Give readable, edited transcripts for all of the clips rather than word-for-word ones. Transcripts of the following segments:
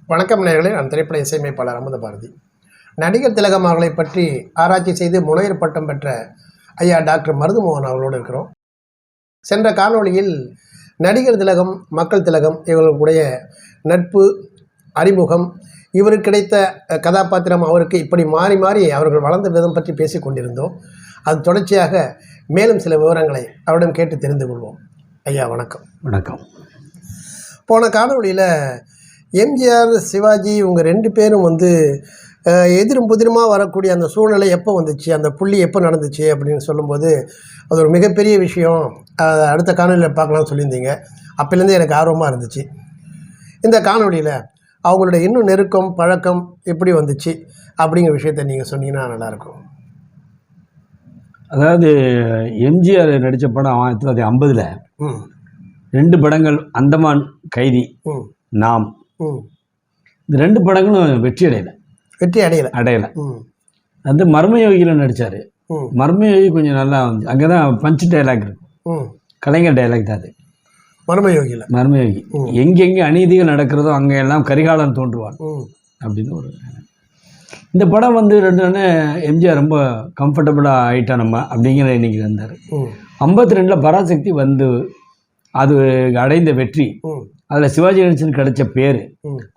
வணக்கம் நேயர்களே, நான் திரைப்பட இசையமைப்பாளர் அமுத பாரதி. நடிகர் திலகம் அவர்களை பற்றி ஆராய்ச்சி செய்து முனைவர் பட்டம் பெற்ற ஐயா டாக்டர் மருதுமோகன் அவர்களோடு இருக்கிறோம். சென்ற காணொளியில் நடிகர் திலகம், மக்கள் திலகம் இவர்களுடைய நட்பு, அறிமுகம், இவருக்கு கிடைத்த கதாபாத்திரம், அவருக்கு இப்படி மாறி மாறி அவர்கள் வளர்ந்த விதம் பற்றி பேசி கொண்டிருந்தோம். அது தொடர்ச்சியாக மேலும் சில விவரங்களை அவரிடம் கேட்டு தெரிந்து கொள்வோம். ஐயா வணக்கம். வணக்கம். போன காணொளியில் எம்ஜிஆர், சிவாஜி இவங்க ரெண்டு பேரும் எதிரும் புதிருமாக வரக்கூடிய அந்த சூழ்நிலை எப்போ வந்துச்சு, அந்த புள்ளி எப்போ நடந்துச்சு அப்படின்னு சொல்லும்போது அது ஒரு மிகப்பெரிய விஷயம். அடுத்த காணொலியில் பார்க்கலாம்னு சொல்லியிருந்தீங்க. அப்போலேருந்து எனக்கு ஆர்வமாக இருந்துச்சு. இந்த காணொலியில் அவங்களுடைய இன்னும் நெருக்கம், பழக்கம் எப்படி வந்துச்சு அப்படிங்கிற விஷயத்தை நீங்கள் சொன்னீங்கன்னா நல்லாயிருக்கும். அதாவது எம்ஜிஆர் நடித்த படம் 1950 2 படங்கள், அந்தமான் கைதி, நாம். இந்த 2 படங்களும் வெற்றி அடையலை. அது மர்மயோகியில் நடித்தார். மர்மயோகி கொஞ்சம் நல்லா வந்து, அங்கே தான் பஞ்ச் டைலாக் இருக்கும், கலைஞர் டைலாக் தான் அது. மர்மயோகி எங்கெங்கே அநீதிகள் நடக்கிறதோ அங்கே எல்லாம் கரிகாலன் தோன்றுவான் அப்படின்னு ஒரு. இந்த படம் வந்து 2 எம்ஜிஆர் ரொம்ப கம்ஃபர்டபுளாக ஆகிட்டா நம்ம அப்படிங்கிற இன்னைக்கு இருந்தார். 52 பராசக்தி வந்து அது அடைந்த வெற்றி, அதில் சிவாஜி கணேசன் கிடைச்ச பேர்,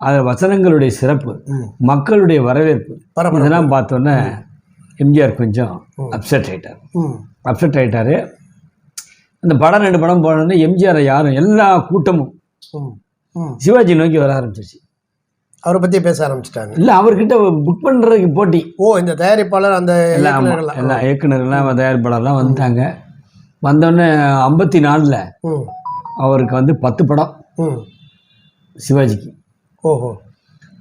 அதில் வசனங்களுடைய சிறப்பு, மக்களுடைய வரவேற்பு, இதெல்லாம் பார்த்தோன்னே எம்ஜிஆர் கொஞ்சம் அப்செட் ஆகிட்டார். அந்த படம் 2 படம் போனோடனே எம்ஜிஆரை யாரும் எல்லா கூட்டமும் சிவாஜி நோக்கி வர ஆரம்பிச்சிருச்சு. அவரை பற்றி பேச ஆரம்பிச்சிட்டாங்க. இல்லை, அவர்கிட்ட புக் பண்ணுறதுக்கு போட்டி. இந்த தயாரிப்பாளர், அந்த எல்லா இயக்குநர்கள்லாம் தயாரிப்பாளர்லாம் வந்துட்டாங்க. வந்தோடனே 54 அவருக்கு வந்து 10 படம் சிவாஜிக்கு.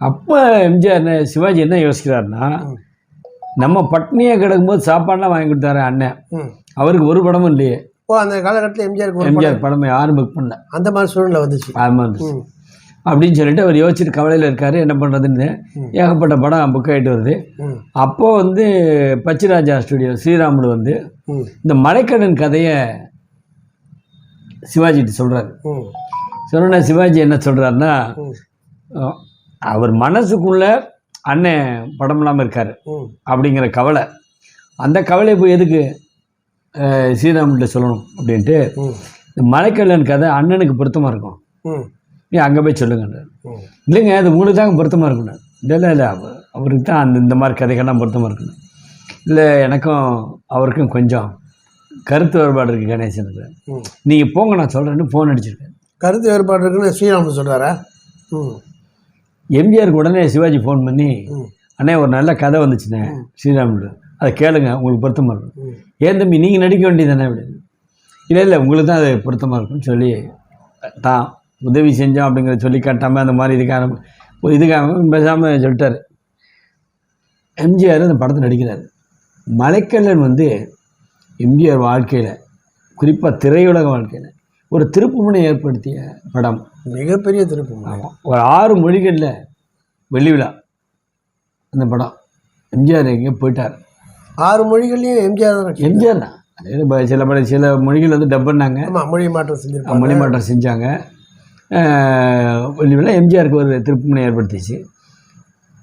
அப்போ எம்ஜிஆர் சிவாஜி என்ன யோசிக்கிறாருன்னா, நம்ம பட்னியாக கிடக்கும்போது சாப்பாடுலாம் வாங்கி கொடுத்தாரு அண்ணன், அவருக்கு ஒரு படமும் இல்லையே. அந்த காலகட்டத்தில் எம்ஜிஆர் படம் யாரும் புக் பண்ணல. அந்த மாதிரி சூழ்நிலை வந்துச்சு. அப்படின்னு சொல்லிட்டு அவர் யோசிச்சுட்டு கவலையில் இருக்காரு, என்ன பண்ணுறதுன்னு. ஏகப்பட்ட படம் புக் ஆகிட்டு வருது. அப்போது வந்து பச்சிராஜா ஸ்டுடியோ ஸ்ரீராமுலு வந்து இந்த மலைக்கண்ணன் கதையை சிவாஜிட்டு சொல்கிறாரு. சொன்ன சிவாஜி என்ன சொல்கிறாருன்னா, அவர் மனசுக்குள்ள அண்ணன் படம் இல்லாமல் இருக்கார் அப்படிங்கிற கவலை, அந்த கவலையை போய் எதுக்கு ஸ்ரீராமுல்கிட்ட சொல்லணும் அப்படின்ட்டு, இந்த மலைக்கண்ணன் கதை அண்ணனுக்கு பொருத்தமாக இருக்கும், நீ அங்கே போய் சொல்லுங்கன்றார். இல்லைங்க, அது உங்களுக்கு தாங்க பொருத்தமாக இருக்கணும். இல்லை அவருக்கு தான் இந்த மாதிரி கதைகள்லாம் பொருத்தமாக இருக்கணும். இல்லை, எனக்கும் அவருக்கும் கொஞ்சம் கருத்து வேறுபாடு இருக்குது கணேசனுக்கு, நீங்கள் போங்க நான் சொல்கிறேன்னு ஃபோன் அடிச்சிருக்கேன். கருத்து வேறுபாடு இருக்குன்னு ஸ்ரீராமுலு சொல்கிறாரா? எம்ஜிஆருக்கு உடனே சிவாஜி ஃபோன் பண்ணி, அண்ணே ஒரு நல்ல கதை வந்துச்சுண்ணே ஸ்ரீராமுலு, அதை கேளுங்க, உங்களுக்கு பொருத்தமாக இருக்கும். ஏன் தம்பி நீங்கள் நடிக்க வேண்டியதானே அப்படின்னு. இல்லை உங்களுக்கு தான் அது பொருத்தமாக இருக்குன்னு சொல்லி தான் உதவி செஞ்சோம் அப்படிங்கிறத சொல்லி காட்டாமல் அந்த மாதிரி இதுக்காக பேசாமல் சொல்லிட்டார். எம்ஜிஆர் அந்த படத்தை நடிக்கிறார். மலைக்கல்லன் வந்து எம்ஜிஆர் வாழ்க்கையில், குறிப்பாக திரையுலக வாழ்க்கையில் ஒரு திருப்புமுனை ஏற்படுத்திய படம். மிகப்பெரிய திருப்புமுனை. ஒரு 6 மொழிகளில் வெள்ளி விழா அந்த படம். எம்ஜிஆர் எங்கேயோ போயிட்டார். 6 மொழிகள்லையும் எம்ஜிஆர் தான். அதே சில மொழிகள் வந்து டப் பண்ணாங்க, மொழி மாற்றம் செஞ்சாங்க. வெள்ளி விழா எம்ஜிஆருக்கு ஒரு திருப்புமுனை ஏற்படுத்திச்சு.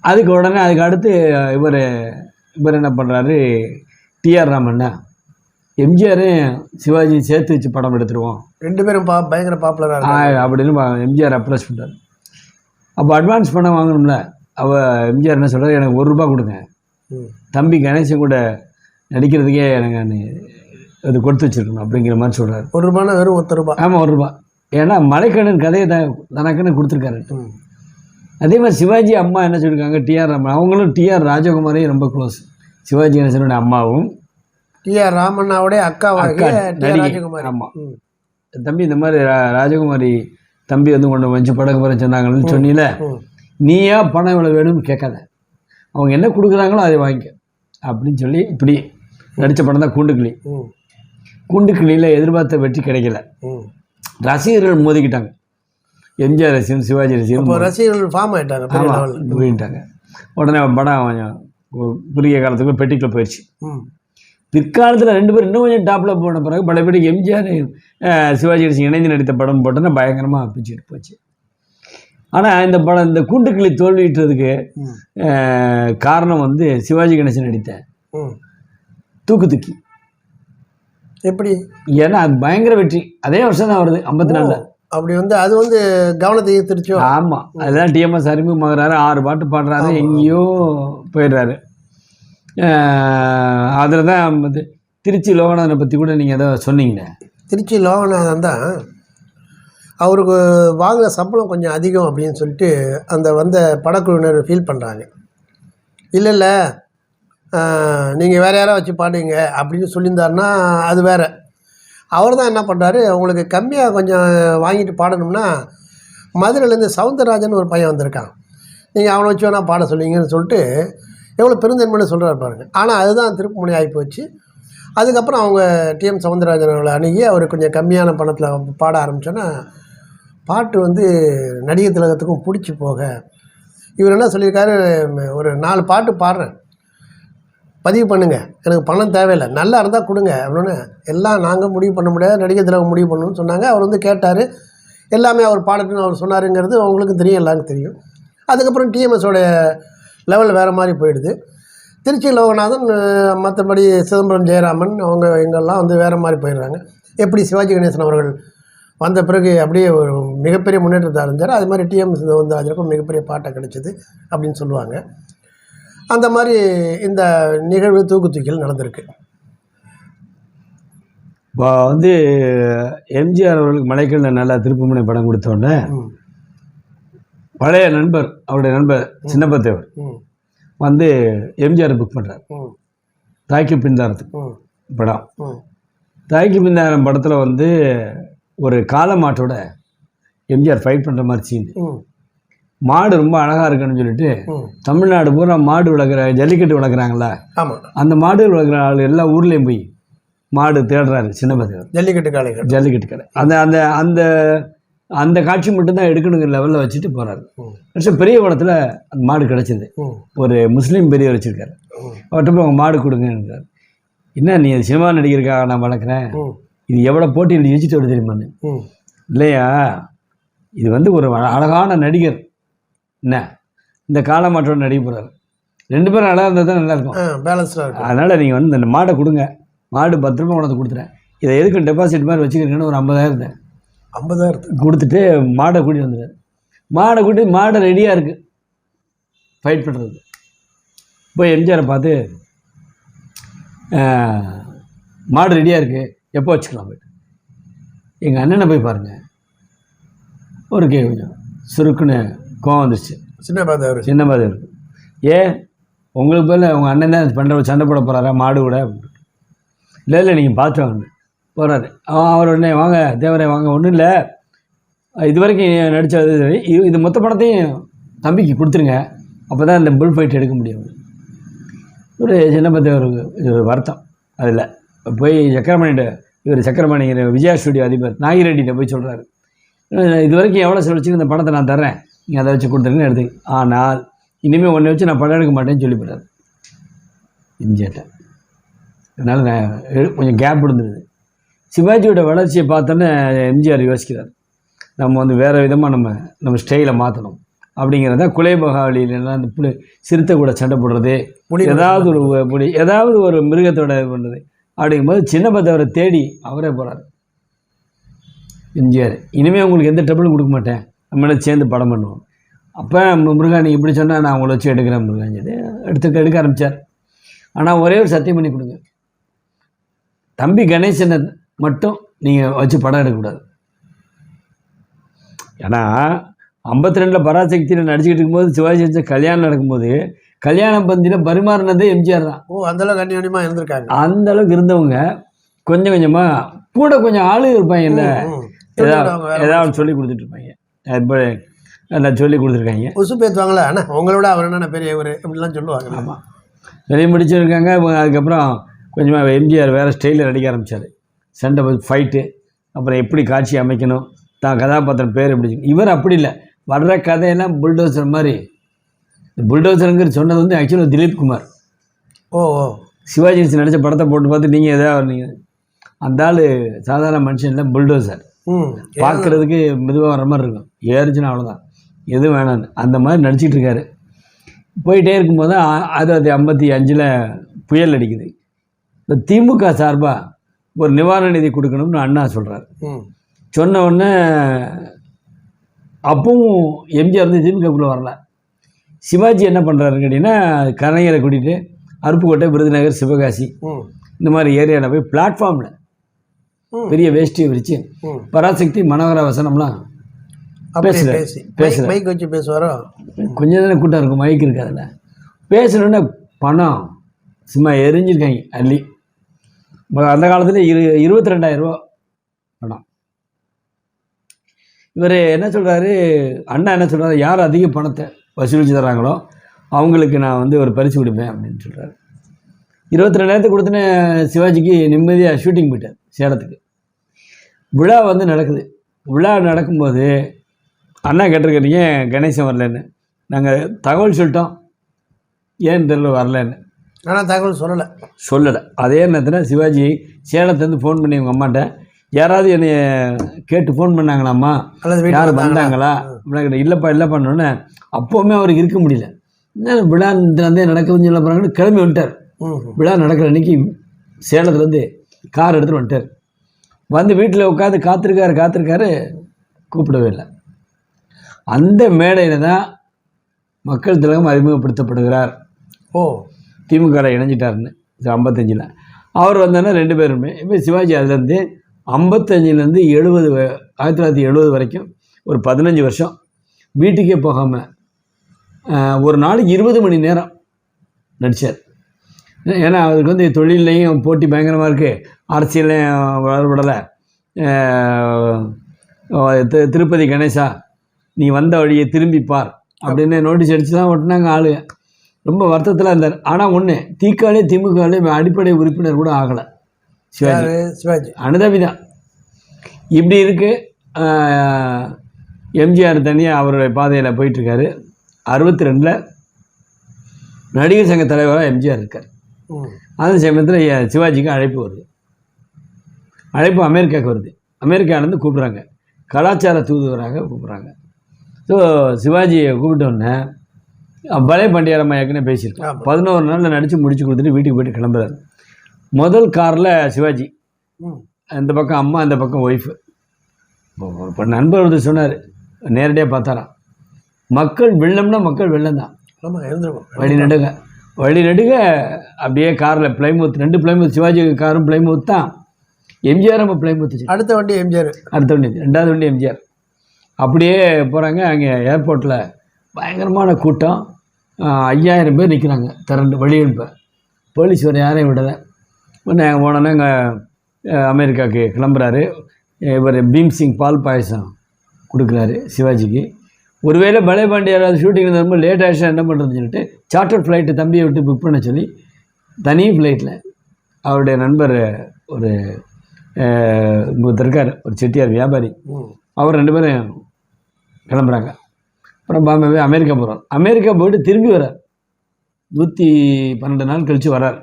அதுக்கு அடுத்து இவர் என்ன பண்ணுறாரு, டிஆர் ராமண்ணா எம்ஜிஆரும் சிவாஜி சேர்த்து வச்சு படம் எடுத்துருவோம், 2 பேரும் பயங்கர பாப்புலராக அப்படின்னு எம்ஜிஆர் அப்ரோச் பண்ணுறாரு. அப்போ அட்வான்ஸ் பணம் வாங்கணும்ல, எம்ஜிஆர் என்ன சொல்கிறார், எனக்கு ₹1 கொடுங்க, தம்பி கணேசன் கூட நடிக்கிறதுக்கே எனக்கு அது கொடுத்து வச்சுருக்கணும் அப்படிங்கிற மாதிரி சொல்கிறார். ₹1 வெறும் ₹1. ஆமாம், ₹1. ஏன்னா மலைக்கண்ணன் கதையை தனக்குன்னு கொடுத்துருக்காரு. அதே மாதிரி சிவாஜி அம்மா என்ன சொல்லியிருக்காங்க, டிஆர் ராமன், அவங்களும் டிஆர் ராஜகுமாரையும் ரொம்ப க்ளோஸ். சிவாஜி கணேசனுடைய அம்மாவும் டிஆர் ராமண்ணாவுடைய அக்கா ராஜகுமாரி. ஆமாம், தம்பி இந்த மாதிரி ராஜகுமாரி தம்பி வந்து கொண்டு வச்சு படகு போகிற சொன்னாங்கன்னு சொன்னீல, நீயா பணம் இவ்வளோ வேணும்னு கேட்காத, அவங்க என்ன கொடுக்குறாங்களோ அதை வாங்கிக்க அப்படின்னு சொல்லி இப்படி நடித்த படம் தான் கூண்டுக்கிளி. கூண்டுக்கிளியில் எதிர்பார்த்த வெற்றி கிடைக்கல. ரசிகர்கள் மோதிக்கிட்டாங்க. எம்ஜிஆர் ரசிகன், சிவாஜி ரசிகர்கள் ஃபார்ம் ஆகிட்டாங்க. உடனே படம் கொஞ்சம் குறுகிய காலத்துக்குள்ள பெட்டிக்குள்ளே போயிடுச்சு. பிற்காலத்தில் 2 பேரும் இன்னும் கொஞ்சம் டாப்பில் போன பிறகு பல பேருக்கு எம்ஜிஆர் சிவாஜி கணேசன் இணைந்து நடித்த படம் போட்டோன்னா பயங்கரமாக பிச்சுட்டு போச்சு. ஆனால் இந்த படம் இந்த கூண்டுக்கிளி தோல்விட்டுறதுக்கு காரணம் வந்து சிவாஜி கணேசன் நடித்த தூக்கு தூக்கி. எப்படி? ஏன்னா அது பயங்கர வெற்றி, அதே வருஷம் தான் வருது 54. அப்படி வந்து அது வந்து கவனத்தை ஈர்த்துருச்சோ? ஆமாம், அதுதான் டிஎம்எஸ் அறிமுகமாகறாரு, 6 பாட்டு பாடுறாரு, எங்கேயோ போயிடுறாரு. அதில் தான் வந்து திருச்சி லோகநாதனை பற்றி கூட நீங்கள் ஏதோ சொன்னீங்க. திருச்சி லோகநாதன் தான் அவருக்கு வாங்கின சம்பளம் கொஞ்சம் அதிகம் அப்படின்னு சொல்லிட்டு அந்த வந்த படக்குழுவினர் ஃபீல் பண்ணுறாங்க. இல்லை நீங்கள் வேறு யாராவது வச்சு பாடுங்க அப்படின்னு சொல்லியிருந்தாருன்னா அது வேறு. அவர் தான் என்ன பண்ணுறாரு, உங்களுக்கு கம்மியாக கொஞ்சம் வாங்கிட்டு பாடணும்னா மதுரையிலேருந்து சவுந்தரராஜன் ஒரு பையன் வந்திருக்கான், நீங்கள் அவனை வச்சு வேணால் பாட சொல்லிங்கன்னு சொல்லிட்டு எவ்வளோ பெருந்தன்மைன்னு சொல்கிறாரு பாருங்க. ஆனால் அதுதான் திருப்புமுனை ஆகி போச்சு. அதுக்கப்புறம் அவங்க டிஎம் சவுந்தரராஜன் அவர்களை அணுகி அவர் கொஞ்சம் கம்மியான பணத்தில் பாட ஆரம்பித்தோன்னா பாட்டு வந்து நடிகர் திலகத்துக்கும் பிடிச்சி போக இவர் என்ன சொல்லியிருக்காரு, ஒரு 4 பாட்டு பாடுறேன், பதிவு பண்ணுங்கள், எனக்கு பணம் தேவையில்லை, நல்லா இருந்தால் கொடுங்க அப்படின்னு. எல்லாம் நாங்கள் முடிவு பண்ண முடியாது, நடிகர் திலகம் முடிவு பண்ணணும்னு சொன்னாங்க. அவர் வந்து கேட்டார், எல்லாமே அவர் பாடட்டுன்னு அவர் சொன்னாருங்கிறது அவங்களுக்கும் தெரியும், எல்லாருக்கும் தெரியும். அதுக்கப்புறம் டிஎம்எஸோடைய லெவல் வேறு மாதிரி போயிடுது. திருச்சி லோகநாதன் மற்றபடி சிதம்பரம் ஜெயராமன் அவங்க எங்கெல்லாம் வந்து வேறு மாதிரி போயிடுறாங்க. எப்படி சிவாஜி கணேசன் அவர்கள் வந்த பிறகு அப்படியே ஒரு மிகப்பெரிய முன்னேற்றத்தை அடைஞ்சார், அது மாதிரி டிஎம்எஸ் வந்து அதற்கும் மிகப்பெரிய பாட்டை கிடைச்சிது அப்படின்னு சொல்லுவாங்க. அந்த மாதிரி இந்த நிகழ்வு தூக்கில் நடந்திருக்கு. இப்போ வந்து எம்ஜிஆர் அவர்களுக்கு மலைக்கல்ல நல்லா திருப்புமுனை படம் கொடுத்தோடனே பழைய நண்பர், அவருடைய நண்பர் சின்னப்பத்தேவர் வந்து எம்ஜிஆர் புக் பண்ணுறார் தாய்க்கு பின்தாரத்துக்கு படம். தாய்க்கு பின்தாரம் படத்தில் வந்து ஒரு காளை மாட்டோட எம்ஜிஆர் ஃபைட் பண்ணுற மாதிரி சீன். மாடு ரொம்ப அழகாக இருக்குன்னு சொல்லிட்டு தமிழ்நாடு பூரா மாடு வளர்க்குற, ஜல்லிக்கட்டு வளர்க்குறாங்களா, அந்த மாடு வளர்க்குற ஆள் எல்லா ஊர்லேயும் போய் மாடு தேடுறாரு சின்னப்பத்தேவர். ஜல்லிக்கட்டு கடை அந்த அந்த அந்த அந்த காட்சி மட்டும்தான் எடுக்கணுங்கிற லெவலில் வச்சுட்டு போகிறாரு. வருஷம் பெரிய குளத்தில் அந்த மாடு கிடச்சிது, ஒரு முஸ்லீம் பெரியவர் வச்சுருக்காரு. அவர்கிட்ட போய் அவங்க மாடு கொடுங்கன்றார். என்ன நீ சினிமா நடிகருக்காக நான் வளர்க்குறேன், இது எவ்வளோ போட்டியில் ஜெயிச்சுட்டு வருது தெரியுமான்னு. இல்லையா, இது வந்து ஒரு அழகான நடிகர், என்ன இந்த காளை மாட்டோட நடிக்க போகிறாரு, 2 பேரும் அழகாக இருந்தால் தான் நல்லாயிருக்கும், பேலன்ஸ்டாக இருக்கும். அதனால் நீங்கள் வந்து இந்த மாடை கொடுங்க, மாடு 10 ரூபா கொண்டாந்து கொடுத்துறேன், இதை எதுக்கு டெபாசிட் மாதிரி வச்சுக்கிறீங்கன்னு ஒரு 50,000 கொடுத்துட்டு மாடை கூட்டி வந்துடுறாரு. மாடை கூட்டி மாடை ரெடியாக இருக்குது ஃபைட் பண்ணுறது. போய் எம்ஜிஆரை பார்த்து மாடு ரெடியாக இருக்குது, எப்போ வச்சுக்கலாம் போய்ட்டு. எங்கள் அண்ணனை போய் பாருங்கள். ஒரு கொஞ்சம் சுருக்குன்னு கோவம் வந்துருச்சு சின்னப்பாதவர். ஏன் உங்களுக்கு பதில் உங்கள் அண்ணன் தான் பண்ணுற சண்டை போட போகிறாரா மாடு கூட? இல்லை நீங்கள் பார்த்து வாங்க போகிறாரு. அவர் உடனே வாங்க தேவரே வாங்க, ஒன்றும் இல்லை, இது வரைக்கும் நடித்தது இது மொத்த படத்தையும் தம்பிக்கு கொடுத்துருங்க, அப்போ தான் இந்த புல் ஃபைட் எடுக்க முடியும். ஒரு சின்னப்பத்தேவருக்கு இது ஒரு வருத்தம். அதில் போய் சக்கரமணிகிட்ட, இவர் சக்கரமணிங்கிற விஜயா ஸ்டுடியோ அதிபர் நாகிரெட்டிகிட்ட போய் சொல்கிறாரு, இது வரைக்கும் எவ்வளோ செலவழிச்சு இந்த படத்தை நான் தர்றேன், நீங்கள் அதை வச்சு கொடுத்துருங்கன்னு எடுத்து, ஆனால் இனிமேல் ஒன்றை வச்சு நான் படம் எடுக்க மாட்டேன்னு சொல்லிவிட்டார் எம்ஜிஆர்ட்ட. அதனால் நான் கொஞ்சம் கேப் இருந்துருது. சிவாஜியோட வளர்ச்சியை பார்த்தோன்னே எம்ஜிஆர் யோசிக்கிறார், நம்ம வந்து வேறு விதமாக நம்ம ஸ்டைலை மாற்றணும் அப்படிங்கிறத. குலைபகாவலியிலாம் அந்த சிறுத்தை கூட சண்டை போடுறது, ஏதாவது ஒரு மிருகத்தோட இது பண்ணுறது அப்படிங்கும்போது சின்னப்பத்தவரை தேடி அவரே போகிறார் எம்ஜிஆர். இனிமேல் உங்களுக்கு எந்த ட்ரபிளும் கொடுக்க மாட்டேன், நம்மள சேர்ந்து படம் பண்ணுவோம். அப்போ முருகா நீ இப்படி சொன்னால் நான் அவங்கள வச்சு எடுக்கிறேன் முருகான்னு சொல்லி எடுக்க ஆரம்பித்தார். ஆனால் ஒரே ஒரு சத்தியம் பண்ணி கொடுங்க, தம்பி கணேசனை மட்டும் நீங்கள் வச்சு படம் எடுக்கக்கூடாது. ஏன்னா 52 பராசக்தியில் நடிச்சுக்கிட்டு இருக்கும்போது சிவாஜி வச்ச கல்யாணம் நடக்கும்போது கல்யாண பந்தியில் பரிமாறினதே எம்ஜிஆர் தான். அந்தளவுக்கு கண்ணியமாக இருந்திருக்காங்க. அந்தளவுக்கு இருந்தவங்க கொஞ்சம் கொஞ்சமாக கூட கொஞ்சம் ஆளு இருப்பாங்க, இல்லை ஏதாவது சொல்லி கொடுத்துட்டு இருப்பாங்க. இப்போ எல்லாம் சொல்லி கொடுத்துருக்காங்க, உசு பேசுவாங்களே, ஆனால் உங்களோட அவர் என்னென்ன பெரியவர் அப்படிலாம் சொல்லுவாங்க. ஆமாம், நிறைய முடிச்சிருக்காங்க. அதுக்கப்புறம் கொஞ்சமாக எம்ஜிஆர் வேறு ஸ்டைலில் நடிக்க ஆரம்பித்தார். சண்டை ஃபைட்டு, அப்புறம் எப்படி காட்சி அமைக்கணும், தான் கதாபாத்திரம் பேர் எப்படி. இவர் அப்படி இல்லை, வர்ற கதையெல்லாம் புல்டோசர் மாதிரி. புல்டோசருங்கிற சொன்னது வந்து ஆக்சுவலாக திலீப் குமார். சிவாஜி நடித்த படத்தை போட்டு பார்த்து நீங்கள் எதாவது நீங்கள் அந்த ஆள் சாதாரண மனுஷன் இல்லை, புல்டோசர். பார்க்குறதுக்கு மெதுவாக வர மாதிரி இருக்கும், ஏறிச்சுன்னா அவ்வளோதான். எதுவும் வேணான்னு அந்த மாதிரி நடிச்சிட்டு இருக்காரு. போயிட்டே இருக்கும்போது 1955 புயல் அடிக்குது. இப்போ திமுக சார்பாக ஒரு நிவாரண நிதி கொடுக்கணும்னு அண்ணா சொல்கிறார். சொன்ன உடனே அப்பவும் எம்ஜிஆர் வந்து திமுகக்குள்ளே வரல. சிவாஜி என்ன பண்ணுறாருன்னு கேட்டிங்கன்னா, கலைஞரை கூட்டிகிட்டு அருப்புக்கோட்டை, விருதுநகர், சிவகாசி இந்த மாதிரி ஏரியாவில் போய் பிளாட்ஃபார்மில் பெரிய வேஷ்டியை விரிச்சு பராசக்தி மனோகர வசனம்லாம் பேசுகிறேன். மைக் வச்சு பேசுவாரோ, கொஞ்சம் தானே கூட்டம் இருக்கும், மைக் இருக்காதுல்ல. பேசுனோடனே பணம் சும்மா எரிஞ்சிருக்காங்க அள்ளி. அந்த காலத்தில் 22,000 ரூபா பணம். இவர் என்ன சொல்கிறாரு, அண்ணா என்ன சொல்கிறாரு, யார் அதிக பணத்தை வசூலித்து தராங்களோ அவங்களுக்கு நான் வந்து ஒரு பரிசு கொடுப்பேன் அப்படின்னு சொல்கிறாரு. 22,000 கொடுத்துன்னு சிவாஜிக்கு நிம்மதியாக ஷூட்டிங் போயிட்டார் சேலத்துக்கு. விழா வந்து நடக்குது. விழா நடக்கும்போது அண்ணா கேட்டிருக்கிறீங்க கணேசன் வரலன்னு. நாங்கள் தகவல் சொல்லிட்டோம், ஏன் தெரியல வரலன்னு. ஆனால் தகவல் சொல்லலை. அதே நேரத்தில் சிவாஜி சேலத்துலேருந்து ஃபோன் பண்ணி உங்கள் அம்மாட்ட, யாராவது என்னை கேட்டு ஃபோன் பண்ணாங்களாம்மா, யாரும் வந்தாங்களா? இல்லைப்பான்னு அப்போவுமே அவருக்கு இருக்க முடியல. என்ன விழா வந்து நடக்குதுன்னு சொல்ல போகிறாங்கன்னு கிளம்பி வந்துட்டார். விழா நடக்கிற அன்றைக்கி சேலத்துலேருந்து கார் எடுத்துகிட்டு வந்துட்டார். வந்து வீட்டில் உட்காந்து காத்திருக்காரு, கூப்பிடவே இல்லை. அந்த மேடையில் தான் மக்கள் திலகம் அறிமுகப்படுத்தப்படுகிறார். திமுகவில் இணைஞ்சிட்டாருன்னு 55. அவர் வந்தோன்னா 2 பேருமே. இப்போ சிவாஜி அதுலேருந்து 55லேருந்து 1970 வரைக்கும் ஒரு 15 வருஷம் வீட்டுக்கே போகாமல் ஒரு நாளைக்கு 20 மணி நேரம் நடித்தார். ஏன்னா அவருக்கு வந்து தொழிலையும் போட்டி பயங்கரமாக இருக்குது, அரசியலையும் வளரப்படலை. திருப்பதி கணேசா நீ வந்த வழியை திரும்பிப்பார் அப்படின்னு நோட்டீஸ் அடித்து தான் ஒட்டினாங்க ஆளுங்க. ரொம்ப வருத்தத்தில் இருந்தார். ஆனால் ஒன்று, திமுகவிலே அடிப்படை உறுப்பினர் கூட ஆகலை சிவாஜி. அனுதாபிதான். இப்படி இருக்குது. எம்ஜிஆர் தனியாக அவருடைய பாதையில் போயிட்டுருக்காரு. 62 நடிகர் சங்க தலைவராக எம்ஜிஆர் இருக்கார். அந்த சமயத்தில் சிவாஜிக்கு அழைப்பு வருது. அழைப்பு அமெரிக்காவுக்கு வருது. அமெரிக்காவிலேருந்து கூப்பிட்றாங்க, கலாச்சார தூதுவராக கூப்பிட்றாங்க. ஸோ சிவாஜியை கூப்பிட்டோன்னே பலே பண்டியாரம்மா ஏற்கனவே பேசியிருக்கோம். 11 நாளில் நடித்து முடிச்சு கொடுத்துட்டு வீட்டுக்கு போய்ட்டு கிளம்புறாரு. முதல் காரில் சிவாஜி, இந்த பக்கம் அம்மா, இந்த பக்கம் ஒய்ஃபு. இப்போ நண்பர் வந்து சொன்னார், நேரடியாக பார்த்தாராம், மக்கள் வெள்ளம்னா மக்கள் வெள்ளம் தான். வழி நடுக அப்படியே காரில் பிளைமூத், 2 பிளைமூத், சிவாஜி காரும் பிளைமூத் தான், எம்ஜிஆர் நம்ம பிளைமூத். அடுத்த வண்டி எம்ஜிஆர், 2வது வண்டி எம்ஜிஆர். அப்படியே போகிறாங்க. அங்கே ஏர்போர்ட்டில் பயங்கரமான கூட்டம், 5000 பேர் நிற்கிறாங்க திரண்டு வழி அனுப்ப. போலீஸ் வேறு யாரையும் விடலை. நாங்கள் போனோன்னா இங்கே அமெரிக்காவுக்கு கிளம்புறாரு. இவர் பீம்சிங் பால் பாயசம் கொடுக்குறாரு சிவாஜிக்கு. ஒருவேளை பலே பாண்டியார் ஷூட்டிங் ரொம்ப லேட் ஆகிடுச்சா என்ன பண்ணுறதுன்னு சொல்லிட்டு சார்ட்டர் ஃப்ளைட்டு தம்பியை விட்டு புக் பண்ண சொல்லி தனி ஃப்ளைட்டில் அவருடைய நண்பர் ஒரு இருக்கார், ஒரு செட்டியார் வியாபாரி, அவர் 2 பேரும் கிளம்புறாங்க. அப்புறம் பாம்பே அமெரிக்கா போகிறார். அமெரிக்கா போய்ட்டு திரும்பி வரார். 112 நாள் கழித்து வரார்.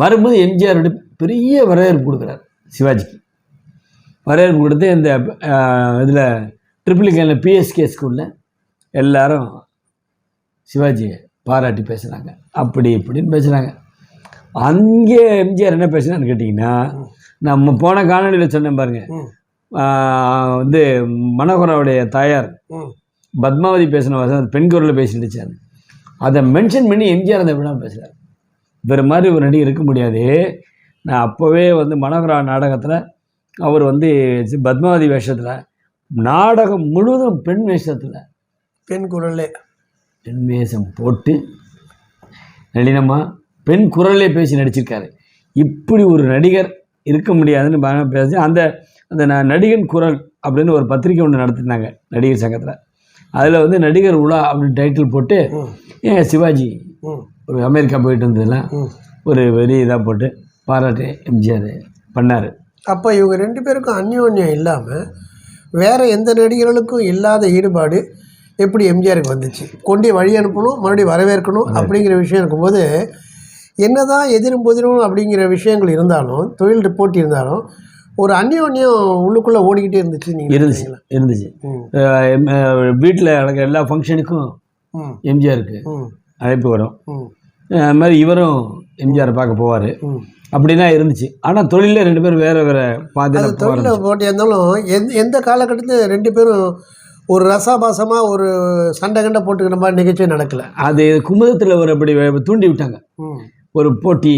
வரும்போது எம்ஜிஆரோட பெரிய வரவேற்பு கொடுக்குறார் சிவாஜிக்கு. வரவேற்பு கொடுத்து இந்த இதில் ட்ரிபிள்கேனில் பிஎஸ்கே ஸ்கூலில் எல்லாரும் சிவாஜியை பாராட்டி பேசுகிறாங்க. அப்படி இப்படின்னு பேசுகிறாங்க. அங்கே எம்ஜிஆர் என்ன பேசுனான்னு கேட்டிங்கன்னா, நம்ம போன காணொலியில் சொன்னேன் பாருங்கள், வந்து மனோகராவுடைய தாயார் பத்மாவதி பேசின வசனம் பெண் குரலில் பேசிட்டுச்சாரு. அதை மென்ஷன் பண்ணி எம்ஜிஆர் அந்த விழா பேசுகிறார். வேறு மாதிரி ஒரு நடிகர் இருக்க முடியாது. நான் அப்போவே வந்து மனோகரா நாடகத்தில் அவர் வந்து பத்மாவதி வேஷத்தில், நாடகம் முழுவதும் பெண் வேஷத்தில், பெண் குரலே பெண் வேஷம் போட்டு நளினமாக பெண் குரலே பேசி நடிச்சிருக்காரு. இப்படி ஒரு நடிகர் இருக்க முடியாதுன்னு பேசி அந்த அந்த நடிகன் குரல் அப்படின்னு ஒரு பத்திரிக்கை ஒன்று நடத்தினாங்க நடிகர் சங்கத்தில். அதில் வந்து நடிகர் உலா அப்படின்னு டைட்டில் போட்டு சிவாஜி ஒரு அமெரிக்கா போயிட்டு வந்ததெல்லாம் ஒரு வெளியே இதாக போட்டு பாராட்டு எம்ஜிஆர் பண்ணார். அப்போ இவங்க 2 பேருக்கும் அந்யோன்யம் இல்லாமல் வேறு எந்த நடிகர்களுக்கும் இல்லாத ஈடுபாடு எப்படி எம்ஜிஆருக்கு வந்துச்சு? கொண்டு வழி அனுப்பணும், மறுபடியும் வரவேற்கணும் அப்படிங்கிற விஷயம் இருக்கும்போது, என்ன தான் எதிரும் புதிரும் அப்படிங்கிற விஷயங்கள் இருந்தாலும், தொழில் போட்டி இருந்தாலும், ஒரு அந்யோன்யம் உள்ளுக்குள்ளே ஓடிக்கிட்டே இருந்துச்சு. நீங்கள் இருந்துச்சு. வீட்டில் நடக்கிற எல்லா ஃபங்க்ஷனுக்கும் எம்ஜிஆருக்கு அழைப்பு வரும். அது மாதிரி இவரும் எம்ஜிஆரை பார்க்க போவார். அப்படிதான் இருந்துச்சு. ஆனால் தொழிலில் 2 பேரும் வேறு வேறு பாதையில் தொழிலில் போட்டியாக இருந்தாலும் எந்த காலகட்டத்தில் 2 பேரும் ஒரு ரசாபாசமாக ஒரு சண்டை கண்டை போட்டுக்கிற மாதிரி நிகழ்ச்சியே நடக்கலை. அது குமுதத்தில் ஒரு அப்படி தூண்டி விட்டாங்க. ஒரு போட்டி,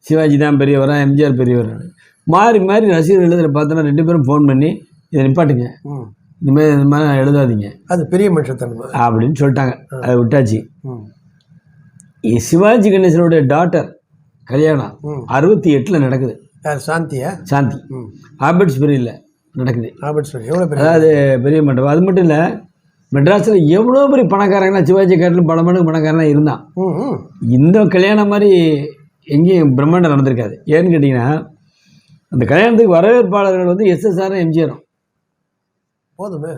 சிவாஜி தான் பெரியவரா, எம்ஜிஆர் பெரியவரா, மாறி மாறி ரசிகர்கள் எழுதுகிற பார்த்தோன்னா 2 பேரும் ஃபோன் பண்ணி இதை நிப்பாட்டுங்க, இந்த மாதிரி எழுதாதீங்க, அது பெரிய மனுஷத்தன்மை அப்படின்னு சொல்லிட்டாங்க. அதை விட்டாச்சு. சிவாஜி கணேசனுடைய டாட்டர் கல்யாணம் 68 நடக்குது. சாந்தி ஆபர்ட்ஸ்பரியில் நடக்குது. அதாவது பெரிய மண்டபம். அது மட்டும் இல்லை, மெட்ராஸில் எவ்வளோ பெரிய பணக்காரங்கன்னா சிவாஜி காட்டிலும் பல மடங்கு பணக்காரனாக இருந்தான். இந்த கல்யாணம் மாதிரி எங்கேயும் பிரம்மாண்டம் நடந்திருக்காது. ஏன்னு கேட்டிங்கன்னா, அந்த கல்யாணத்துக்கு வரவேற்பாளர்கள் வந்து எஸ்எஸ்ஆரும் எம்ஜிஆரும். போதுமே.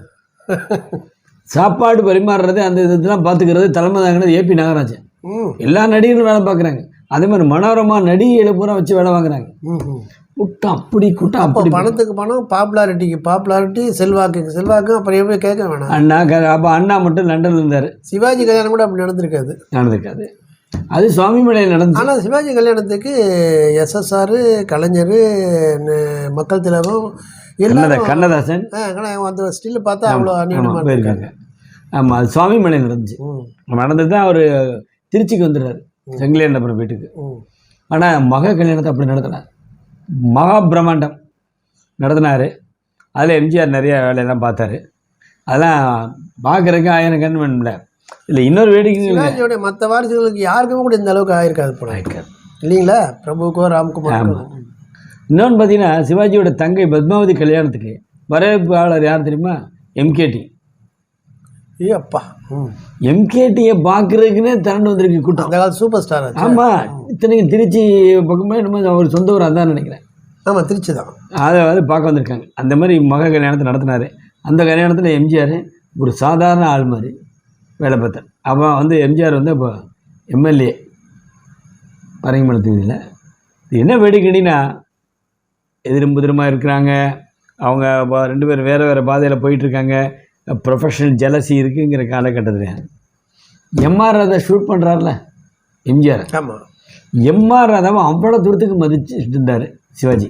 சாப்பாடு பரிமாறுறது அந்த இதெல்லாம் பார்த்துக்கிறது தலைமை தாங்கினது ஏபி நாகராஜன். எல்லா நடிகர்களும் வேலை பார்க்குறாங்க. அதே மாதிரி மனோரமா நடிகைகளை பூரா வச்சு வேலை வாங்குறாங்க. கூட்டம் அப்படி கூட்டம் அப்படி. பணத்துக்கு பணம், பாப்புலாரிட்டிக்கு பாப்புலாரிட்டி, செல்வாக்குக்கு செல்வாக்கு. அப்புறம் எப்படி கேட்க வேணாம். அப்போ அண்ணா மட்டும் லண்டனில் இருந்தார். சிவாஜி கல்யாணம் கூட அப்படி நடந்திருக்காது. அது சுவாமிமலையில் நடந்து. ஆனால் சிவாஜி கல்யாணத்துக்கு எஸ்எஸ்ஆர், கலைஞர், மக்கள் திலகம், கண்ணதாசன் அந்த ஸ்டில் பார்த்தா அவ்வளோ அநியாயமாக போயிருக்காங்க. ஆமாம், அது சுவாமிமலையில் நடந்துச்சு. நடந்துட்டு தான் அவர் திருச்சிக்கு வந்துடுறாரு, செங்கிலியாண்டபுரம் வீட்டுக்கு. ஆனால் மக கல்யாணத்தை அப்படி நடத்தினார். மகா பிரம்மாண்டம் நடத்தினார். அதில் எம்ஜிஆர் நிறைய வேலையெல்லாம் பார்த்தாரு. அதெல்லாம் பார்க்குறதுக்கு 1000 கண் வேணும்ல. இல்லை, இன்னொரு வேடிக்கை, மற்ற வாரிசுகளுக்கு யாருக்குமே கூட இந்த அளவுக்கு ஆயிருக்காது போல இல்லைங்களா? பிரபுக்கோ ராம்குமார். இன்னொன்று பார்த்தீங்கன்னா, சிவாஜியோட தங்கை பத்மாவதி கல்யாணத்துக்கு வரவேற்பாளர் யார் தெரியுமா? எம்கேடி. அப்பா, எம்கேடியை பார்க்குறதுக்குன்னே திரண்டு வந்திருக்கு கூட்டம். அந்த காலத்து சூப்பர் ஸ்டார். ஆமாம், இத்தனைக்கும் திருச்சி பக்கமே நம்ம அவர் சொந்த ஊர் அதான் நினைக்கிறேன். ஆமாம், திருச்சி தான். அதை பார்க்க வந்திருக்காங்க. அந்த மாதிரி மக கல்யாணத்தை நடத்தினார். அந்த கல்யாணத்தில் எம்ஜிஆர் ஒரு சாதாரண ஆள் மாதிரி வேலை பார்த்தார். அப்போ வந்து எம்ஜிஆர் வந்து இப்போ எம்எல்ஏ பரங்கிமலை தொகுதியில். இது என்ன வேடிக்கைன்னா, எதிரும் புதிரமாக இருக்கிறாங்க. அவங்க 2 பேரும் வேறு வேறு பாதையில் போயிட்டுருக்காங்க. ப்ரொஃபஷனல் ஜெலசி இருக்குங்கிற காலகட்டத்தில் எம்ஆர் ராதா ஷூட் பண்ணுறாருல எம்ஜிஆர். ஆமாம், எம்ஆர் ராதாவை அவ்வளோ தூரத்துக்கு மதிச்சுட்டு இருந்தார் சிவாஜி.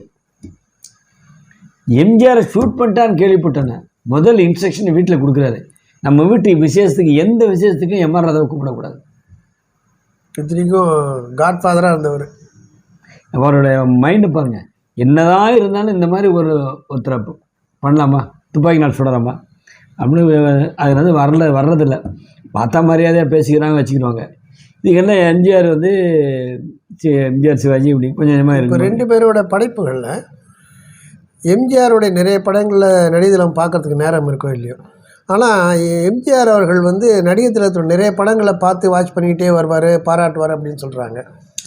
எம்ஜிஆரை ஷூட் பண்ணிட்டான்னு கேள்விப்பட்டேன்னு முதல் இன்ஸ்ட்ரக்ஷன் வீட்டில் கொடுக்குறாரு. நம்ம வீட்டு விசேஷத்துக்கு, எந்த விசேஷத்துக்கும் எம்ஆர் ராதாவை கூப்பிடக்கூடாது. இத்தனைக்கும் காட்ஃபாதராக இருந்தவர். அவருடைய மைண்டு பாருங்கள். என்னதான் இருந்தாலும் இந்த மாதிரி ஒருத்தரை பண்ணலாமா, துப்பாக்கி நாள் சுடலாமா அப்படின்னு அது வந்து வர்றதில்லை. பார்த்தா மரியாதையாக பேசிக்கிறாங்க, வச்சுக்கிடுவாங்க. இதுக்கெல்லாம் எம்ஜிஆர் வந்து எம்ஜிஆர் சிவாஜி இப்படி கொஞ்சம் கொஞ்சமாக இருக்குது. 2 பேரோட படைப்புகளில் எம்ஜிஆருடைய நிறைய படங்களில் நடிகர்களும் பார்க்குறதுக்கு நேரம் இருக்கோ இல்லையோ, ஆனால் எம்ஜிஆர் அவர்கள் வந்து நடிகர் திலகத்தோட நிறைய படங்களை பார்த்து வாட்ச் பண்ணிக்கிட்டே வருவார், பாராட்டுவார் அப்படின்னு சொல்கிறாங்க.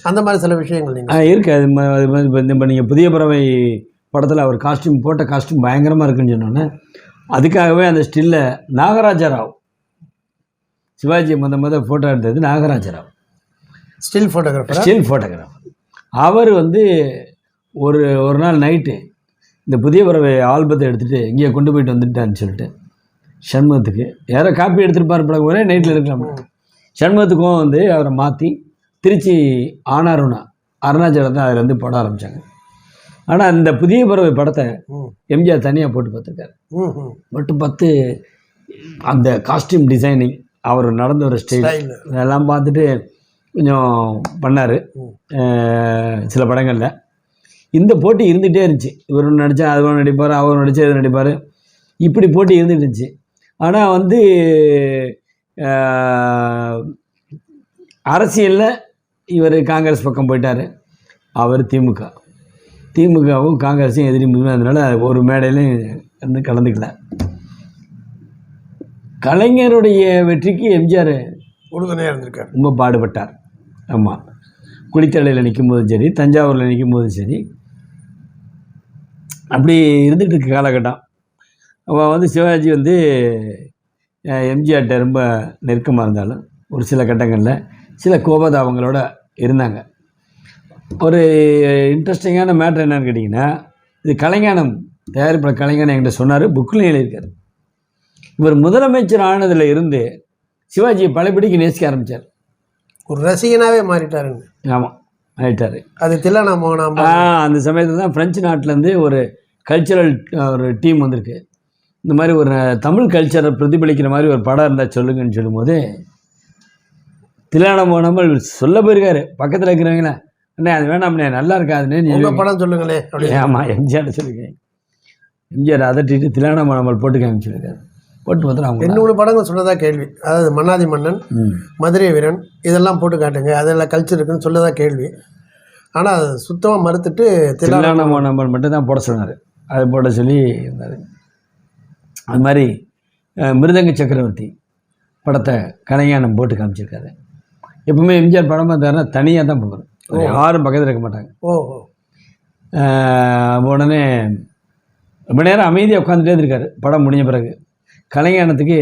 அந்த மாதிரி சில விஷயங்கள் நீங்கள் இருக்குது. அது மாதிரி இப்போ நீங்கள் புதிய பறவை படத்தில் அவர் போட்ட காஸ்டியூம் பயங்கரமாக இருக்குன்னு சொன்னோன்னே, அதுக்காகவே அந்த ஸ்டில்ல நாகராஜராவ், சிவாஜி முதல் ஃபோட்டோ எடுத்தது நாகராஜராவ், ஸ்டில் ஃபோட்டோகிராஃபர். அவர் வந்து ஒரு நாள் நைட்டு இந்த புதிய பறவை ஆல்பத்தை எடுத்துகிட்டு இங்கே கொண்டு போயிட்டு வந்துட்டான்னு சொல்லிட்டு சண்முகத்துக்கு யாரோ காப்பி எடுத்துகிட்டு படம் ஒரே நைட்டில் இருக்கலாம். சண்முகத்துக்கும் வந்து அவரை மாற்றி திருச்சி ஆனாருனா அருணாச்சலம் தான் அதில் வந்து போட ஆரம்பித்தாங்க. ஆனால் அந்த புதிய பறவை படத்தை எம்ஜிஆர் தனியாக போட்டு பார்த்துருக்காரு. மட்டும் பார்த்து அந்த காஸ்டியூம் டிசைனிங், அவர் நடந்த ஒரு ஸ்டைல் இதெல்லாம் பார்த்துட்டு கொஞ்சம் பண்ணார் சில படங்களில். இந்த போட்டி இருந்துகிட்டே இருந்துச்சு. இவர் ஒன்று நடித்தா அது ஒன்று நடிப்பார், அவர் நடித்தா இது நடிப்பார், இப்படி போட்டி இருந்துகிட்டு இருந்துச்சு. ஆனால் வந்து அரசியலில் இவர் காங்கிரஸ் பக்கம் போயிட்டார், அவர் திமுகவும் காங்கிரஸையும் எதிரி அதனால ஒரு மேடையிலையும் வந்து கலந்துக்கல. கலைஞருடைய வெற்றிக்கு எம்ஜிஆர் உறுதுணையாக இருந்திருக்கார், ரொம்ப பாடுபட்டார். ஆமாம், குளித்தலையில் நிற்கும் போதும் சரி, தஞ்சாவூரில் நிற்கும் போதும் சரி, அப்படி இருந்துகிட்டு இருக்க காலகட்டம். அவள் வந்து சிவாஜி வந்து எம்ஜிஆர்கிட்ட ரொம்ப நெருக்கமாக இருந்தாலும் ஒரு சில கட்டங்களில் சில கோபதாபங்களோடு இருந்தாங்க. ஒரு இன்ட்ரெஸ்டிங்கான மேட்ரு என்னன்னு கேட்டிங்கன்னா, இது கலைஞானம் தயாரிப்பாளர் கலைஞானம் என்கிட்ட சொன்னார், புக்கில் எழுதியிருக்காரு. இவர் முதலமைச்சர் ஆனதில் இருந்து சிவாஜியை பலபடிக்கு நேசிக்க ஆரம்பித்தார். ஒரு ரசிகனாகவே மாறிட்டாருங்க. ஆமாம், ஆகிட்டார். அது தில்லானா மோகனாம். அந்த சமயத்தில் தான் ஃப்ரெஞ்சு நாட்டிலேருந்து ஒரு கல்ச்சரல் ஒரு டீம் வந்திருக்கு. இந்த மாதிரி ஒரு தமிழ் கல்ச்சரை பிரதிபலிக்கிற மாதிரி ஒரு படம் இருந்தால் சொல்லுங்கன்னு சொல்லும்போது தில்லானா மோகனாமல் சொல்ல போயிருக்காரு. பக்கத்தில் இருக்கிறவங்களே, அண்ணே அது வேணாம்ண்ணே, நல்லா இருக்காதுண்ணே, உங்கள் படம் சொல்லுங்களே. ஆமாம், எம்ஜிஆர் சொல்லியிருக்கேன். எம்ஜிஆர் அதட்டிட்டு தில்லானா மோகனாமல் போட்டு காமிச்சிருக்காரு. போட்டு பார்த்தா அவங்க 2 படங்கள் சொன்னதாக கேள்வி. அதாவது மன்னாதி மன்னன், மதுரை வீரன், இதெல்லாம் போட்டு காட்டுங்க, அதெல்லாம் கல்ச்சர் இருக்குன்னு சொல்லதான் கேள்வி. ஆனால் சுத்தமாக மறுத்துட்டு தில்லானா மோகனாமல் மட்டும் தான் போட சொன்னார். அது போட சொல்லி இருந்தார். அது மாதிரி மிருதங்க சக்கரவர்த்தி படத்தை கலைஞானம் போட்டு காமிச்சிருக்காரு. எப்பவுமே எம்ஜிஆர் படம் பார்த்தாருன்னா தனியாக தான் போவார், யாரும் பக்கத்தில் இருக்க மாட்டாங்க. உடனே ரொம்ப நேரம் அமைதியாக உட்காந்துட்டே இருக்காரு. படம் முடிஞ்ச பிறகு கலைஞானத்துக்கு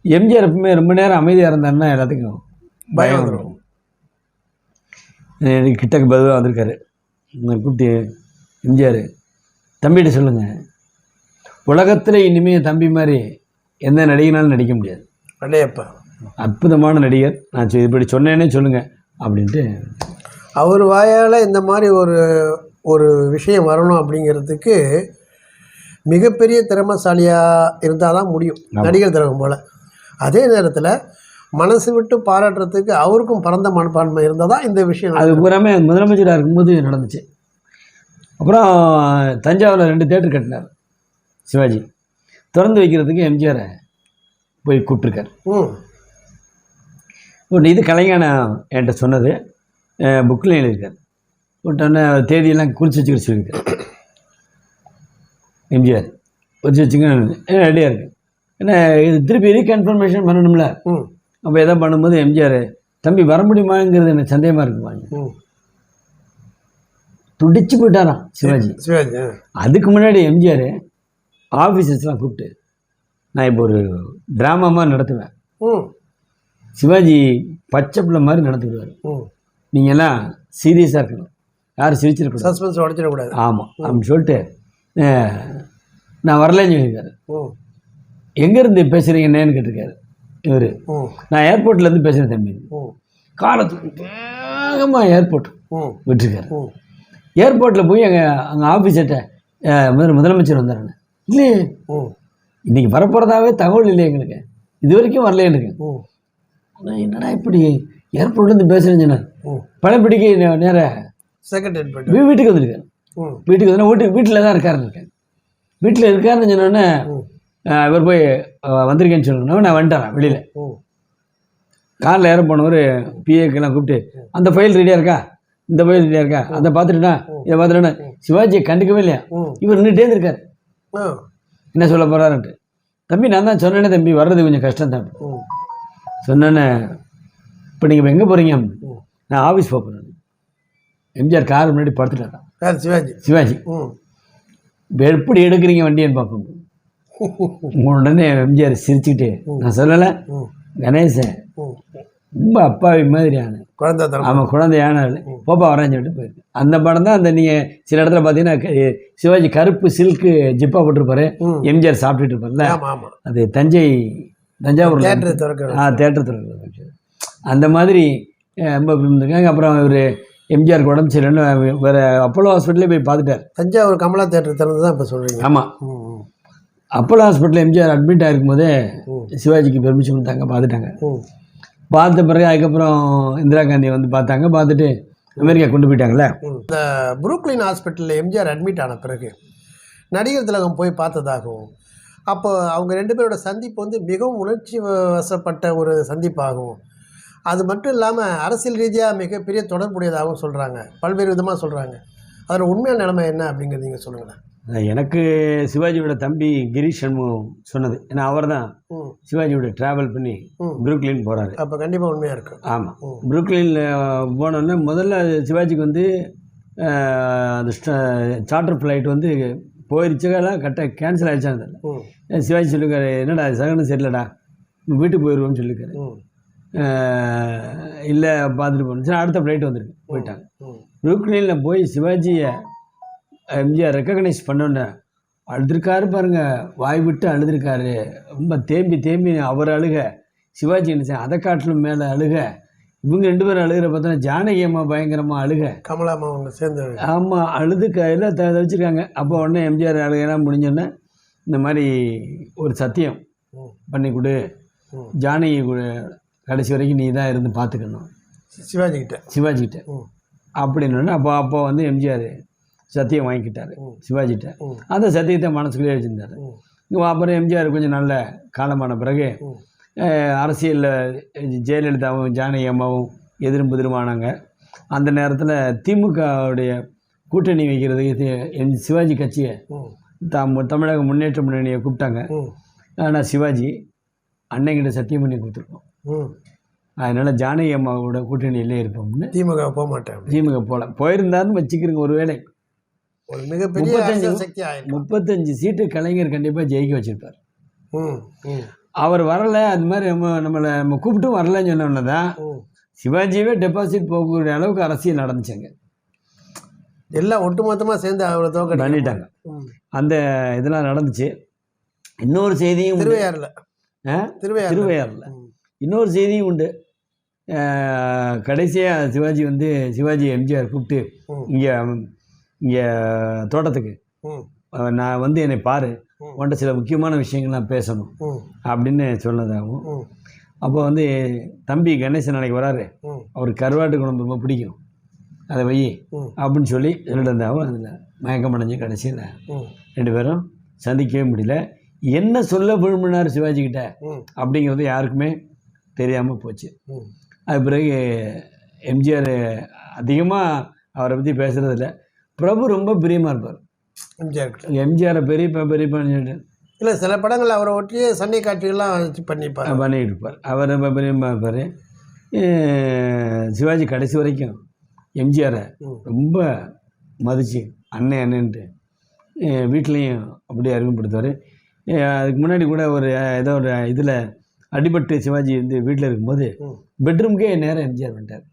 எம்ஜிஆர் எப்பவுமே ரொம்ப நேரம் அமைதியாக இருந்தாருன்னா எல்லாத்துக்கும் பயம் வந்துடும். கிட்டக்கு பதிலாக வந்திருக்காரு. கூப்பிட்டு, எம்ஜிஆர் தம்பிகிட்ட சொல்லுங்கள், உலகத்தில் இனிமேல் தம்பி மாதிரி எந்த நடிகனாலும் நடிக்க முடியாது, அடையப்பா அற்புதமான நடிகர், நான் இப்படி சொன்னேன்னே சொல்லுங்கள் அப்படின்ட்டு. அவர் வாயால் இந்த மாதிரி ஒரு விஷயம் வரணும் அப்படிங்கிறதுக்கு மிகப்பெரிய திறமைசாலியாக இருந்தால் தான் முடியும், நடிகர் திறமை போல். அதே நேரத்தில் மனசு விட்டு பாராட்டுறதுக்கு அவருக்கும் பரந்த மனப்பான்மை இருந்தால் தான் இந்த விஷயம். அது பூராமே முதலமைச்சராக இருக்கும்போது நடந்துச்சு. அப்புறம் தஞ்சாவூரில் 2 தியேட்டர் கட்டினார் சிவாஜி. திறந்து வைக்கிறதுக்கு எம்ஜிஆரை போய் கூப்பிட்ருக்கார். இது கலைஞானம் என்கிட்ட சொன்னது, புக்கில் எழுதியிருக்கார். உடனே தேதியெல்லாம் குறித்து வச்சுக்கிட்டு சொல்லியிருக்கார். எம்ஜிஆர் குறித்து வச்சுக்க ரெடியாக இருக்குது. ஏன்னா இது திருப்பி ரீகன்ஃபர்மேஷன் பண்ணணும்ல. அப்போ எதாவது பண்ணும்போது எம்ஜிஆர், தம்பி வர முடியுமாங்கிறது எனக்கு சந்தேகமாக இருக்குமா, துடிச்சு போயிட்டாராம் சிவாஜி. அதுக்கு முன்னாடி எம்ஜிஆர் ஆஃபீஸர்ஸ்லாம் கூப்பிட்டு, நான் இப்போ ஒரு ட்ராமா மாதிரி நடத்துவேன், சிவாஜி பச்சை பிள்ளை மாதிரி நடத்துக்குவார், நீங்கள்லாம் சீரியஸாக இருக்கணும், யாரும் சிரிச்சிருக்கணும், சஸ்பென்ஸ் உடச்சிடக்கூடாது. ஆமாம் அப்படின்னு சொல்லிட்டு நான் வரலன்னு சொல்லியிருக்காரு. எங்கேருந்து பேசுகிறீங்கன்னு கேட்டிருக்காரு இவர். நான் ஏர்போர்ட்லேருந்து பேசுகிறேன் தம்பி. காலத்துக்கு வேகமாக ஏர்போர்ட் விட்டுருக்காரு. ஏர்போர்ட்டில் போய் அங்கே ஆஃபீஸர்கிட்ட முதலமைச்சர் வந்தாருன்னு, இல்லையே இன்றைக்கி வரப்போகிறதாவே தகவல் இல்லை எங்களுக்கு, இது வரைக்கும் வரலேன்னு இருக்கேன். என்னடா இப்படி ஏர்போர்ட்லேருந்து பேசுகிறேன்னு சொன்னார். பழப்பிடிக்கு நேராக செக்ரட்டரி வீட்டுக்கு வந்திருக்காரு. வீட்டுக்கு வந்து வீட்டில் தான் இருக்காருன்னு இருக்கேன். வீட்டில் இருக்காருன்னு சொன்னோடனே இவர் போய் வந்திருக்கேன்னு சொல்லணும். நான் வந்துட்டேன் வெளியில். காரில் ஏற போனவர் பிஏக்கெல்லாம் கூப்பிட்டு, அந்த ஃபைல் ரெடியாக இருக்கா, இந்த ஃபைல் ரெடியாக இருக்கா, அதை பார்த்துட்டுனா இதை பார்த்துட்டேன்னா, சிவாஜியை கண்டுக்கவே இல்லையா, இவர் நின்றுட்டே இருக்கார். என்ன சொல்ல போகிறாருன்ட்டு. தம்பி நான் தான் சொன்னேனே தம்பி, வர்றது கொஞ்சம் கஷ்டம் தான் சொன்னேன்னு. இப்போ நீங்கள் எங்கே போகிறீங்க? நான் ஆஃபீஸ் போக போகிறேன். எம்ஜிஆர் கார் முன்னாடி படுத்துட்டாரான் சிவாஜி. எப்படி எடுக்கிறீங்க வண்டின்னு பார்ப்போம். உடனே எம்ஜிஆர் சிரிச்சுக்கிட்டே, நான் சொல்லலை கணேசன் ரொம்ப அப்பாவி மாதிரியான குழந்தை, ஆமாம் குழந்தையான போப்பா வரேன்னு சொல்லிட்டு போயிருக்கு. அந்த படம் தான். அந்த நீங்கள் சில இடத்துல பார்த்தீங்கன்னா சிவாஜி கருப்பு சில்க்கு ஜிப்பா போட்டிருப்பாரு, எம்ஜிஆர் சாப்பிட்டுட்டு இருப்பார்ல, அது தஞ்சாவூர் தேட்டர் திறக்கிறது. அந்த மாதிரி ரொம்ப இருந்திருக்காங்க. அப்புறம் இவர் எம்ஜிஆர் உடம்பு சரியில்லைன்னு வேறு அப்போலோ ஹாஸ்பிட்டலே போய் பார்த்துட்டார். தஞ்சாவூர் கமலா தேட்டர் திறந்து தான் இப்போ சொல்கிறீங்க. ஆமாம், அப்போலோ ஹாஸ்பிட்டலில் எம்ஜிஆர் அட்மிட் ஆகிருக்கும் போதே சிவாஜிக்கு பெர்மிஷன் கொடுத்தாங்க, பார்த்துட்டாங்க. பார்த்த பிறகு அதுக்கப்புறம் இந்திரா காந்தியை வந்து பார்த்தாங்க. பார்த்துட்டு அமெரிக்கா கொண்டு போயிட்டாங்களே. இந்த புரூக்லின் ஹாஸ்பிட்டலில் எம்ஜிஆர் அட்மிட் ஆன பிறகு நடிகர் திலகம் போய் பார்த்ததாகவும், அப்போ அவங்க 2 பேரோட சந்திப்பு வந்து மிகவும் உணர்ச்சி வசப்பட்ட ஒரு சந்திப்பாகவும், அது மட்டும் இல்லாமல் அரசியல் ரீதியாக மிகப்பெரிய தொடர்புடையதாகவும் சொல்கிறாங்க, பல்வேறு விதமாக சொல்கிறாங்க. அதில் உண்மையான நிலைமை என்ன அப்படிங்கிறது நீங்கள் சொல்லுங்களேன். எனக்கு சிவாஜியோட தம்பி கிரீஷ் சண்முகம் சொன்னது. ஏன்னா அவர் தான் சிவாஜியோட ட்ராவல் பண்ணி புரூக்லின் போகிறாரு. அப்போ கண்டிப்பாக உண்மையாக இருக்கும். ஆமாம், புரூக்லினில் போனோன்னே முதல்ல சிவாஜிக்கு வந்து அந்த சார்ட்டர் ஃப்ளைட் வந்து போயிருச்சுலாம் கேன்சல் ஆகிடுச்சாங்க. சிவாஜி சொல்லியிருக்காரு, என்னடா சகனம் சரியில்லடா, வீட்டுக்கு போயிடுவோம்னு சொல்லியிருக்காரு. இல்லை பார்த்துட்டு போகணும். சரி அடுத்த ஃப்ளைட் வந்துருக்கு, போயிட்டாங்க. புரூக்லினில் போய் சிவாஜியை எம்ஜிஆர் ரெக்கக்னைஸ் பண்ணோன்னே அழுதுருக்காரு பாருங்க, வாய் விட்டு அழுதுருக்காரு. ரொம்ப தேம்பி தேம்பி அவர் அழுக, சிவாஜி கணேசன் அதை காட்டிலும் மேலே அழுக, இவங்க 2 பேரும் அழுகிற பார்த்தா ஜானகி அம்மா பயங்கரமாக அழுக, கமலாம்மா அவங்க சேர்ந்து ஆமாம் அழுது எல்லாம் தவிச்சிருக்காங்க. அப்போ உடனே எம்ஜிஆர் அழுகெல்லாம் முடிஞ்சோடனே இந்த மாதிரி ஒரு சத்தியம் பண்ணி கொடு, ஜானகி கடைசி வரைக்கும் நீ தான் இருந்து பார்த்துக்கணும் சிவாஜிக்கிட்ட அப்படின்னு. அப்போ வந்து எம்ஜிஆர் சத்தியம் வாங்கிக்கிட்டார் சிவாஜிகிட்ட. அந்த சத்தியத்தை மனசுக்குள்ளே வச்சுருந்தார். அப்புறம் எம்ஜிஆர் கொஞ்சம் நல்ல காலமான பிறகு அரசியலில் ஜெயலலிதாவும் ஜானகி அம்மாவும் எதிரும் புதிருமானாங்க. அந்த நேரத்தில் திமுகவுடைய கூட்டணி வைக்கிறதுக்கு சிவாஜி கட்சியை தமிழக முன்னேற்ற முன்னணியை கூப்பிட்டாங்க. ஆனால் சிவாஜி அன்னைங்கிட்ட சத்தியம் பண்ணி கொடுத்துருக்கோம். அதனால் ஜானகி அம்மாவோட கூட்டணியிலே இருப்போம்னு திமுக போக மாட்டேன். திமுக போயிருந்தாருன்னு வச்சுக்கிறங்க. ஒரு வேளை ஒரு மிகப்பெரிய 35 சீட்டு கலைஞர் கண்டிப்பாக ஜெயிக்க வச்சிருப்பார். அவர் வரலை, அது மாதிரி நம்ம கூப்பிட்டும் வரலன்னு சொன்னோன்னே தான் சிவாஜியவே டெபாசிட் போகக்கூடிய அளவுக்கு அரசியல் நடந்துச்சுங்க. எல்லாம் ஒட்டுமொத்தமாக சேர்ந்து அவரை தோக்க பண்ணிட்டாங்க. அந்த இதெல்லாம் நடந்துச்சு. இன்னொரு செய்தியும் திருவையாறில் இன்னொரு செய்தியும் உண்டு. கடைசியாக சிவாஜி எம்ஜிஆர் கூப்பிட்டு இங்கே தோட்டத்துக்கு நான் வந்து என்னை பாரு, உன்ட்ட சில முக்கியமான விஷயங்கள்லாம் பேசணும் அப்படின்னு சொன்னதாகவும், அப்போ வந்து தம்பி கணேசன் நாளைக்கு வராரு, அவருக்கு கருவாட்டு குழம்பு ரொம்ப பிடிக்கும், அதை வை அப்படின்னு சொல்லி சொல்லியிருந்தாவும் அதில் மயக்கம் அடைஞ்சு கடைசியில் 2 பேரும் சந்திக்கவே முடியல. என்ன சொல்ல விரும்பினார் சிவாஜிக்கிட்ட அப்படிங்கிறது யாருக்குமே தெரியாமல் போச்சு. அது பிறகு எம்ஜிஆர் அதிகமாக அவரை பற்றி பேசுகிறதில்ல. பிரபு ரொம்ப பிரியமாக இருப்பார் எம்ஜிஆரை பெரியப்பான்னு சொல்லிட்டு. இல்லை, சில படங்கள் அவரை ஒட்டியே சண்டை காட்சிகள்லாம் பண்ணிட்டு இருப்பார். அவர் ரொம்ப பிரியமாக இருப்பார். சிவாஜி கடைசி வரைக்கும் எம்ஜிஆரை ரொம்ப மதித்து அண்ணன்ட்டு வீட்லேயும் அப்படியே அறிமுகப்படுத்துவார். அதுக்கு முன்னாடி கூட ஏதோ ஒரு இதில் அடிபட்டு சிவாஜி வந்து வீட்டில் இருக்கும்போது பெட்ரூம்க்கே நேராக எம்ஜிஆர் வந்துட்டார்.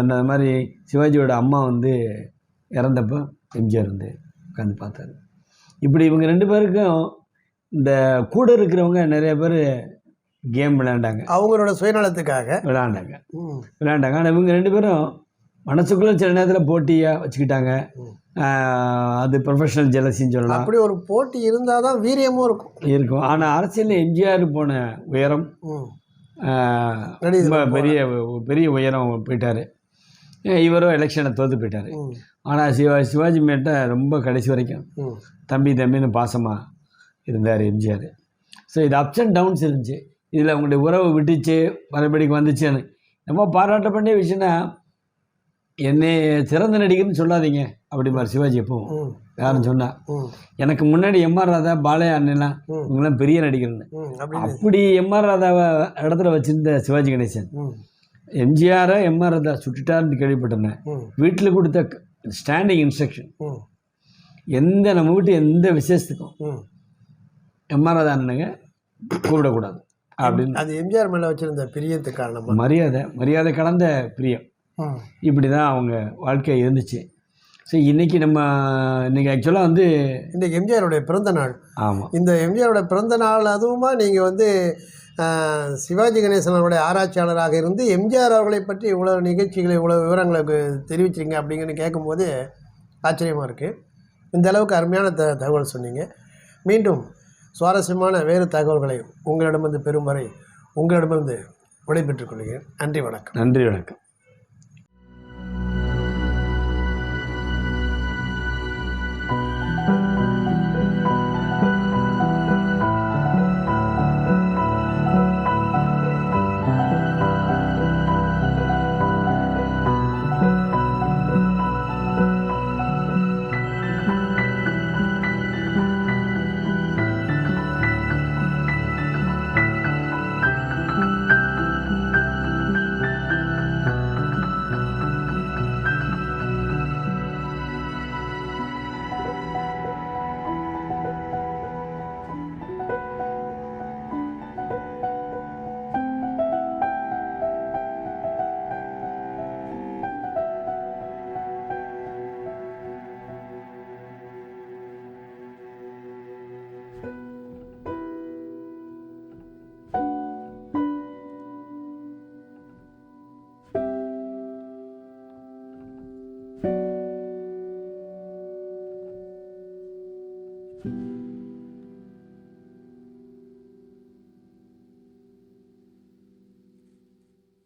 அந்த மாதிரி சிவாஜியோட அம்மா வந்து இறந்தப்போ எம்ஜிஆர் வந்து உட்காந்து பார்த்தாரு. இப்படி இவங்க 2 பேருக்கும் இந்த கூட இருக்கிறவங்க நிறைய பேர் கேம் விளையாண்டாங்க, அவங்களோட சுயநலத்துக்காக விளையாண்டாங்க. ஆனால் இவங்க 2 பேரும் மனசுக்குள்ளே சில நேரத்தில் போட்டியாக வச்சுக்கிட்டாங்க. அது ப்ரொஃபஷனல் ஜெலசின்னு சொல்லலாம். அப்படி ஒரு போட்டி இருந்தால் தான் வீரியமும் இருக்கும். ஆனால் அரசியலில் எம்ஜிஆர் போன உயரம் பெரிய உயரம் போயிட்டார். இவரும் எலெக்ஷனை தோற்று போயிட்டார். ஆனால் சிவாஜி மேட்ட ரொம்ப கடைசி வரைக்கும் தம்பின்னு பாசமாக இருந்தார் எம்ஜிஆர். ஸோ இது அப்ஸ் அண்ட் டவுன்ஸ் இருந்துச்சு. இதில் அவங்களுடைய உறவு விட்டுச்சு, மறுபடிக்கு வந்துச்சுன்னு ரொம்ப பாராட்ட வேண்டிய விஷயம்னா, என்னை சிறந்த நடிகர்னு சொல்லாதீங்க அப்படிம்பார் சிவாஜி. எப்பவும் யாரும் சொன்னால், எனக்கு முன்னாடி எம்ஆர் ராதா, பாலையா அண்ணெல்லாம் இவங்கெல்லாம் பெரிய நடிகர்னு அப்படி எம்ஆர் ராதாவை இடத்துல வச்சுருந்த சிவாஜி கணேசன் எம்ஜிஆரை எம்ஆர் ராதா சுட்டுட்டார்னு கேள்விப்பட்டேன். வீட்டில் கொடுத்த ஸ்டாண்டிங் இன்ஸ்ட்ரக்ஷன், நம்ம வீட்டு எந்த விசேஷத்துக்கும் எம்ஆர் ராதா அண்ணனுங்க கூப்பிடக்கூடாது அப்படின்னு. அது எம்ஜிஆர் மேலே வச்சுருந்த பிரியத்துக்கு காரணம், மரியாதை கலந்த பிரியம். இப்படி தான் அவங்க வாழ்க்கை இருந்துச்சு. ஸோ இன்றைக்கி ஆக்சுவலாக வந்து இன்றைக்கி எம்ஜிஆருடைய பிறந்த நாள். ஆமாம், இந்த எம்ஜிஆரோட பிறந்த நாள் அதுவுமா நீங்கள் வந்து சிவாஜி கணேசனுடைய ஆராய்ச்சியாளராக இருந்து எம்ஜிஆர் அவர்களை பற்றி இவ்வளோ நிகழ்ச்சிகளை இவ்வளோ விவரங்களுக்கு தெரிவிச்சிங்க அப்படிங்கன்னு கேட்கும்போது ஆச்சரியமாக இருக்குது. இந்த அளவுக்கு அருமையான தகவல் சொன்னீங்க. மீண்டும் சுவாரஸ்யமான வேறு தகவல்களை உங்களிடமிருந்து பெறும் வரை உங்களிடமிருந்து விடைபெற்றுக் கொள்கிறேன். நன்றி, வணக்கம். நன்றி, வணக்கம். நன்றி.